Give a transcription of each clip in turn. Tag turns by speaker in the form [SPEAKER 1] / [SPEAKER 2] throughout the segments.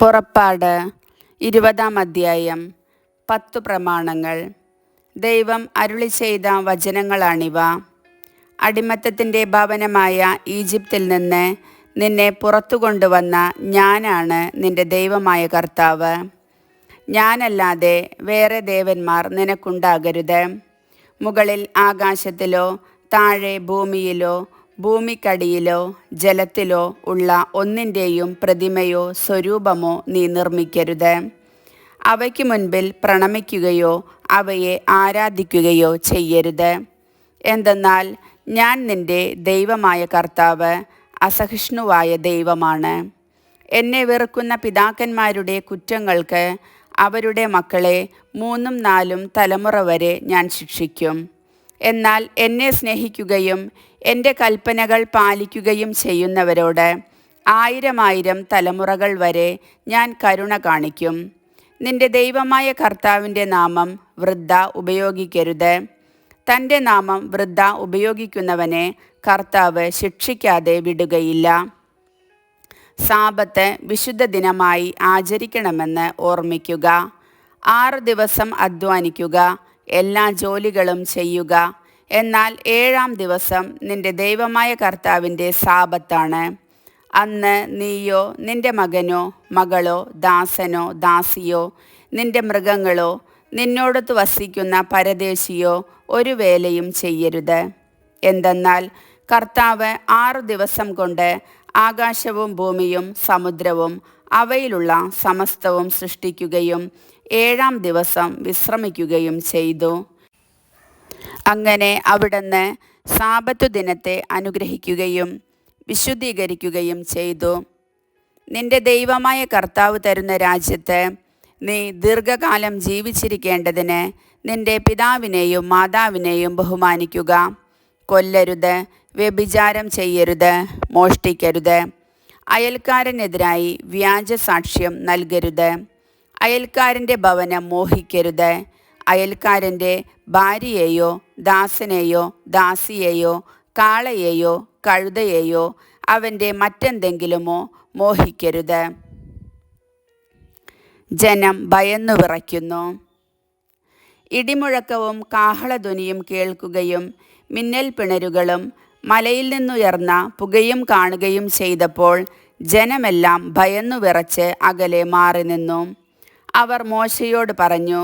[SPEAKER 1] പുറപ്പാട് 20-ാം അധ്യായം. 10 പ്രമാണങ്ങൾ. ദൈവം അരുളി ചെയ്ത വചനങ്ങളാണിവ. അടിമത്തത്തിൻ്റെ ഭവനമായ ഈജിപ്തിൽ നിന്ന് നിന്നെ പുറത്തു കൊണ്ടുവന്ന ഞാനാണ് നിന്റെ ദൈവമായ കർത്താവ്. ഞാനല്ലാതെ വേറെ ദേവന്മാർ നിനക്കുണ്ടാകരുത്. മുകളിൽ ആകാശത്തിലോ താഴെ ഭൂമിയിലോ ഭൂമിക്കടിയിലോ ജലത്തിലോ ഉള്ള ഒന്നിൻ്റെയും പ്രതിമയോ സ്വരൂപമോ നീ നിർമ്മിക്കരുത്. അവയ്ക്ക് മുൻപിൽ പ്രണമിക്കുകയോ അവയെ ആരാധിക്കുകയോ ചെയ്യരുത്. എന്തെന്നാൽ ഞാൻ നിന്റെ ദൈവമായ കർത്താവ് അസഹിഷ്ണുവായ ദൈവമാണ്. എന്നെ വെറുക്കുന്ന പിതാക്കന്മാരുടെ കുറ്റങ്ങൾക്ക് അവരുടെ മക്കളെ 3-4 തലമുറ വരെ ഞാൻ ശിക്ഷിക്കും. എന്നാൽ എന്നെ സ്നേഹിക്കുകയും എൻ്റെ കൽപ്പനകൾ പാലിക്കുകയും ചെയ്യുന്നവരോട് 1000 തലമുറകൾ വരെ ഞാൻ കരുണ കാണിക്കും. നിന്റെ ദൈവമായ കർത്താവിൻ്റെ നാമം വൃഥ ഉപയോഗിക്കരുത്. തൻ്റെ നാമം വൃഥ ഉപയോഗിക്കുന്നവനെ കർത്താവ് ശിക്ഷിക്കാതെ വിടുകയില്ല. സാബത്ത് വിശുദ്ധ ദിനമായി ആചരിക്കണമെന്ന് ഓർമ്മിക്കുക. 6 ദിവസം അധ്വാനിക്കുക, എല്ലാ ജോലികളും ചെയ്യുക. എന്നാൽ 7-ാം ദിവസം നിന്റെ ദൈവമായ കർത്താവിൻ്റെ സാബത്താണ്. അന്ന് നീയോ നിന്റെ മകനോ മകളോ ദാസനോ ദാസിയോ നിന്റെ മൃഗങ്ങളോ നിന്നോടൊത്ത് വസിക്കുന്ന പരദേശിയോ ഒരു വേലയും ചെയ്യരുത്. എന്തെന്നാൽ കർത്താവ് 6 ദിവസം കൊണ്ട് ആകാശവും ഭൂമിയും സമുദ്രവും അവയിലുള്ള സമസ്തവും സൃഷ്ടിക്കുകയും 7-ാം ദിവസം വിശ്രമിക്കുകയും ചെയ്തു. അങ്ങനെ അവിടുന്ന് സാബത്ത് ദിനത്തെ അനുഗ്രഹിക്കുകയും വിശുദ്ധീകരിക്കുകയും ചെയ്തു. നിന്റെ ദൈവമായ കർത്താവ് തരുന്ന രാജ്യത്ത് നീ ദീർഘകാലം ജീവിച്ചിരിക്കേണ്ടതിന് നിന്റെ പിതാവിനെയും മാതാവിനെയും ബഹുമാനിക്കുക. കൊല്ലരുത്, വ്യഭിചാരം ചെയ്യരുത്, മോഷ്ടിക്കരുത്, അയൽക്കാരനെതിരായി വ്യാജസാക്ഷ്യം നൽകരുത്, അയൽക്കാരൻ്റെ ഭവനം മോഹിക്കരുത്, അയൽക്കാരൻ്റെ ഭാര്യയെയോ ദാസനെയോ ദാസിയെയോ കാളയെയോ കഴുതയെയോ അവൻ്റെ മറ്റെന്തെങ്കിലുമോ മോഹിക്കരുത്. ജനം ഭയന്നു വിറയ്ക്കുന്നു. ഇടിമുഴക്കവും കാഹളധ്വനിയും കേൾക്കുകയും മിന്നൽ പിണരുകളും മലയിൽ നിന്നുയർന്ന പുകയും കാണുകയും ചെയ്തപ്പോൾ ജനമെല്ലാം ഭയന്നു വിറച്ച് അകലെ മാറി നിന്നു. അവർ മോശയോട് പറഞ്ഞു,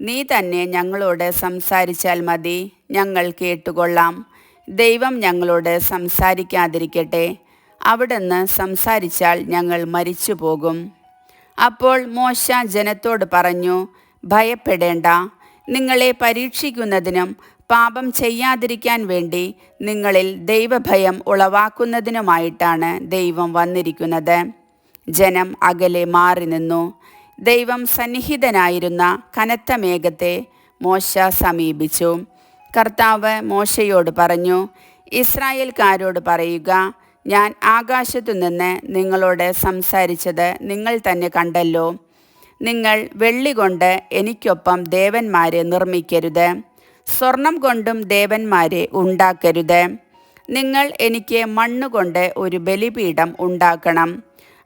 [SPEAKER 1] നീ തന്നെ ഞങ്ങളോട് സംസാരിച്ചാൽ മതി, ഞങ്ങൾ കേട്ടുകൊള്ളാം. ദൈവം ഞങ്ങളോട് സംസാരിക്കാതിരിക്കട്ടെ. അവിടുന്ന് സംസാരിച്ചാൽ ഞങ്ങൾ മരിച്ചു പോകും. അപ്പോൾ മോശ ജനത്തോട് പറഞ്ഞു, ഭയപ്പെടേണ്ട. നിങ്ങളെ പരീക്ഷിക്കുന്നതിനും പാപം ചെയ്യാതിരിക്കാൻ വേണ്ടി നിങ്ങളിൽ ദൈവഭയം ഉളവാക്കുന്നതിനുമായിട്ടാണ് ദൈവം വന്നിരിക്കുന്നത്. ജനം അകലെ മാറി നിന്നു. ദൈവം സന്നിഹിതനായിരുന്ന കനത്ത മേഘത്തെ മോശ സമീപിച്ചു. കർത്താവ് മോശയോട് പറഞ്ഞു, ഇസ്രായേൽക്കാരോട് പറയുക, ഞാൻ ആകാശത്തു നിന്ന് നിങ്ങളോട് സംസാരിച്ചത് നിങ്ങൾ തന്നെ കണ്ടല്ലോ. നിങ്ങൾ വെള്ളി കൊണ്ട് എനിക്കൊപ്പം ദേവന്മാരെ നിർമ്മിക്കരുത്, സ്വർണം കൊണ്ടും ദേവന്മാരെ ഉണ്ടാക്കരുത്. നിങ്ങൾ എനിക്ക് മണ്ണുകൊണ്ട് ഒരു ബലിപീഠം ഉണ്ടാക്കണം.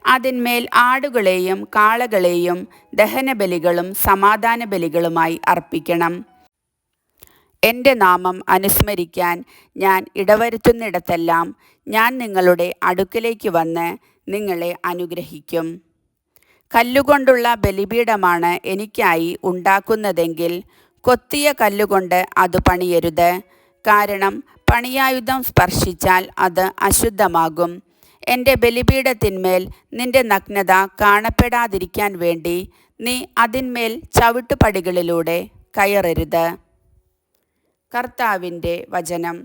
[SPEAKER 1] അതിന്മേൽ ആടുകളെയും കാളകളെയും ദഹനബലികളും സമാധാന ബലികളുമായി അർപ്പിക്കണം. എൻ്റെ നാമം അനുസ്മരിക്കാൻ ഞാൻ ഇടവരുത്തുന്നിടത്തെല്ലാം ഞാൻ നിങ്ങളുടെ അടുക്കലേക്ക് വന്ന് നിങ്ങളെ അനുഗ്രഹിക്കും. കല്ലുകൊണ്ടുള്ള ബലിപീഠമാണ് എനിക്കായി ഉണ്ടാക്കുന്നതെങ്കിൽ കൊത്തിയ കല്ലുകൊണ്ട് അത് പണിയരുത്. കാരണം പണിയായുധം സ്പർശിച്ചാൽ അത് അശുദ്ധമാകും. എൻ്റെ ബലിപീഠത്തിന്മേൽ നിന്റെ നഗ്നത കാണപ്പെടാതിരിക്കാൻ വേണ്ടി നീ അതിന്മേൽ ചവിട്ടുപടികളിലൂടെ കയറരുത്. കർത്താവിൻ്റെ വചനം.